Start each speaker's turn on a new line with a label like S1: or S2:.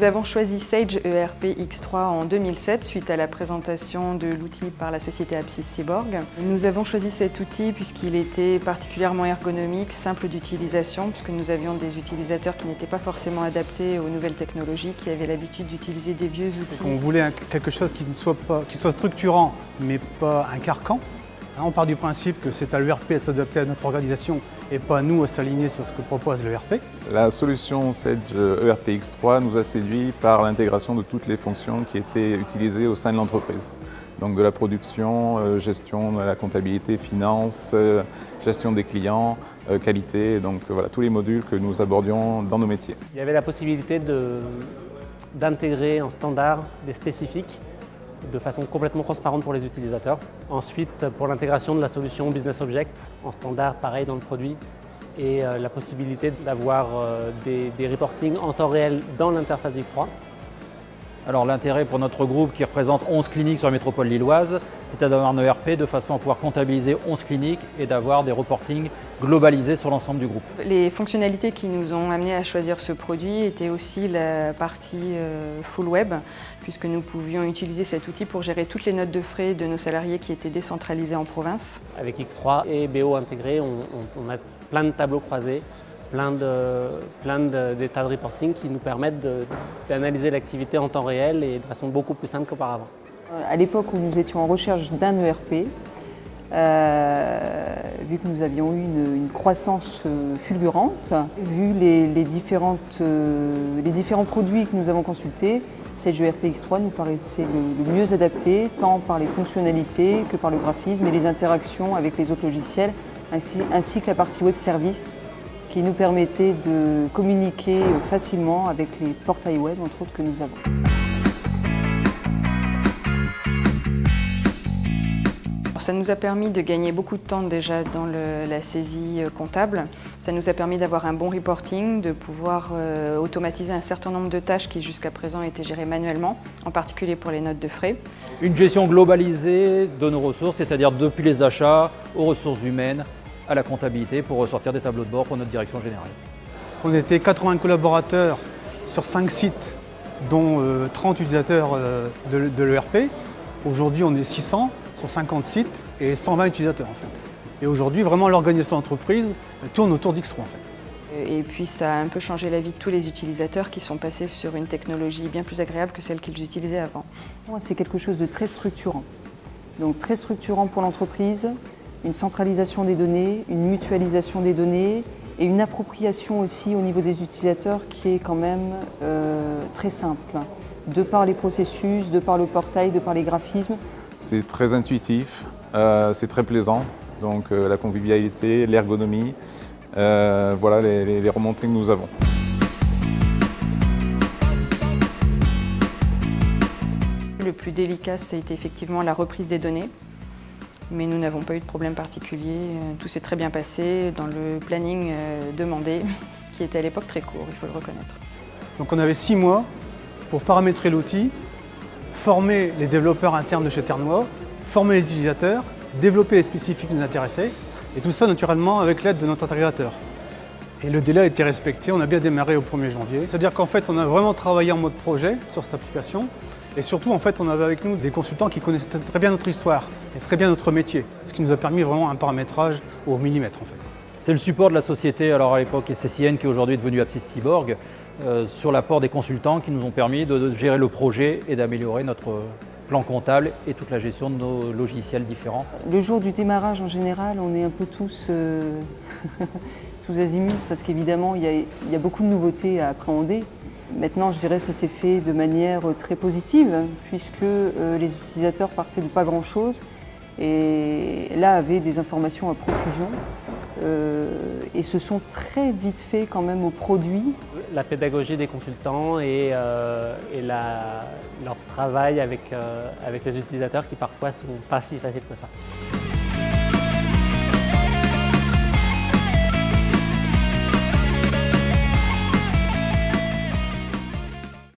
S1: Nous avons choisi Sage ERP X3 en 2007 suite à la présentation de l'outil par la société Apsys Seaborg. Nous avons choisi cet outil puisqu'il était particulièrement ergonomique, simple d'utilisation, puisque nous avions des utilisateurs qui n'étaient pas forcément adaptés aux nouvelles technologies, qui avaient l'habitude d'utiliser des vieux outils.
S2: On voulait quelque chose qui soit structurant, mais pas un carcan. On part du principe que c'est à l'ERP de s'adapter à notre organisation et pas à nous à s'aligner sur ce que propose l'ERP.
S3: La solution Sage ERP X3 nous a séduit par l'intégration de toutes les fonctions qui étaient utilisées au sein de l'entreprise. Donc de la production, gestion de la comptabilité, finance, gestion des clients, qualité, donc voilà, tous les modules que nous abordions dans nos métiers.
S4: Il y avait la possibilité d'intégrer en standard des spécifiques de façon complètement transparente pour les utilisateurs. Ensuite, pour l'intégration de la solution Business Object, en standard pareil dans le produit, et la possibilité d'avoir des reportings en temps réel dans l'interface X3.
S5: Alors l'intérêt pour notre groupe qui représente 11 cliniques sur la métropole lilloise, c'est d'avoir un ERP de façon à pouvoir comptabiliser 11 cliniques et d'avoir des reportings globalisés sur l'ensemble du groupe.
S1: Les fonctionnalités qui nous ont amenés à choisir ce produit étaient aussi la partie full web, puisque nous pouvions utiliser cet outil pour gérer toutes les notes de frais de nos salariés qui étaient décentralisés en province.
S4: Avec X3 et BO intégré, on a plein de tableaux croisés, plein d'états de reporting qui nous permettent d'analyser l'activité en temps réel et de façon beaucoup plus simple qu'auparavant.
S6: À l'époque où nous étions en recherche d'un ERP, vu que nous avions eu une croissance fulgurante, vu les différents produits que nous avons consultés, Sage ERP X3 nous paraissait le mieux adapté, tant par les fonctionnalités que par le graphisme et les interactions avec les autres logiciels, ainsi que la partie web service, qui nous permettait de communiquer facilement avec les portails web, entre autres, que nous avons.
S1: Ça nous a permis de gagner beaucoup de temps déjà dans la saisie comptable. Ça nous a permis d'avoir un bon reporting, de pouvoir automatiser un certain nombre de tâches qui jusqu'à présent étaient gérées manuellement, en particulier pour les notes de frais.
S5: Une gestion globalisée de nos ressources, c'est-à-dire depuis les achats aux ressources humaines, à la comptabilité pour ressortir des tableaux de bord pour notre direction générale.
S2: On était 80 collaborateurs sur 5 sites, dont 30 utilisateurs de l'ERP. Aujourd'hui, on est 600 sur 50 sites et 120 utilisateurs en fait. Et aujourd'hui, vraiment, l'organisation d'entreprise tourne autour d'X3 en fait.
S1: Et puis ça a un peu changé la vie de tous les utilisateurs qui sont passés sur une technologie bien plus agréable que celle qu'ils utilisaient avant.
S6: C'est quelque chose de très structurant. Donc très structurant pour l'entreprise, une centralisation des données, une mutualisation des données et une appropriation aussi au niveau des utilisateurs qui est quand même très simple. De par les processus, de par le portail, de par les graphismes.
S3: C'est très intuitif, c'est très plaisant, donc la convivialité, l'ergonomie, voilà les remontées que nous avons.
S1: Le plus délicat, c'était effectivement la reprise des données. Mais nous n'avons pas eu de problème particulier. Tout s'est très bien passé dans le planning demandé, qui était à l'époque très court, il faut le reconnaître.
S2: Donc on avait 6 mois pour paramétrer l'outil, former les développeurs internes de chez Ternois, former les utilisateurs, développer les spécifiques qui nous intéressaient, et tout ça naturellement avec l'aide de notre intégrateur. Et le délai a été respecté, on a bien démarré au 1er janvier. C'est-à-dire qu'en fait, on a vraiment travaillé en mode projet sur cette application. Et surtout, en fait, on avait avec nous des consultants qui connaissaient très bien notre histoire et très bien notre métier, ce qui nous a permis vraiment un paramétrage au millimètre en fait.
S5: C'est le support de la société, alors à l'époque SCCN qui aujourd'hui est devenue Apsys Seaborg, sur l'apport des consultants qui nous ont permis de gérer le projet et d'améliorer notre plan comptable et toute la gestion de nos logiciels différents.
S6: Le jour du démarrage en général, on est un peu tous azimuts parce qu'évidemment il y a beaucoup de nouveautés à appréhender. Maintenant, je dirais que ça s'est fait de manière très positive puisque les utilisateurs partaient de pas grand-chose et là avaient des informations à profusion et se sont très vite fait quand même au produit.
S4: La pédagogie des consultants et leur travail avec les utilisateurs qui parfois ne sont pas si faciles que ça.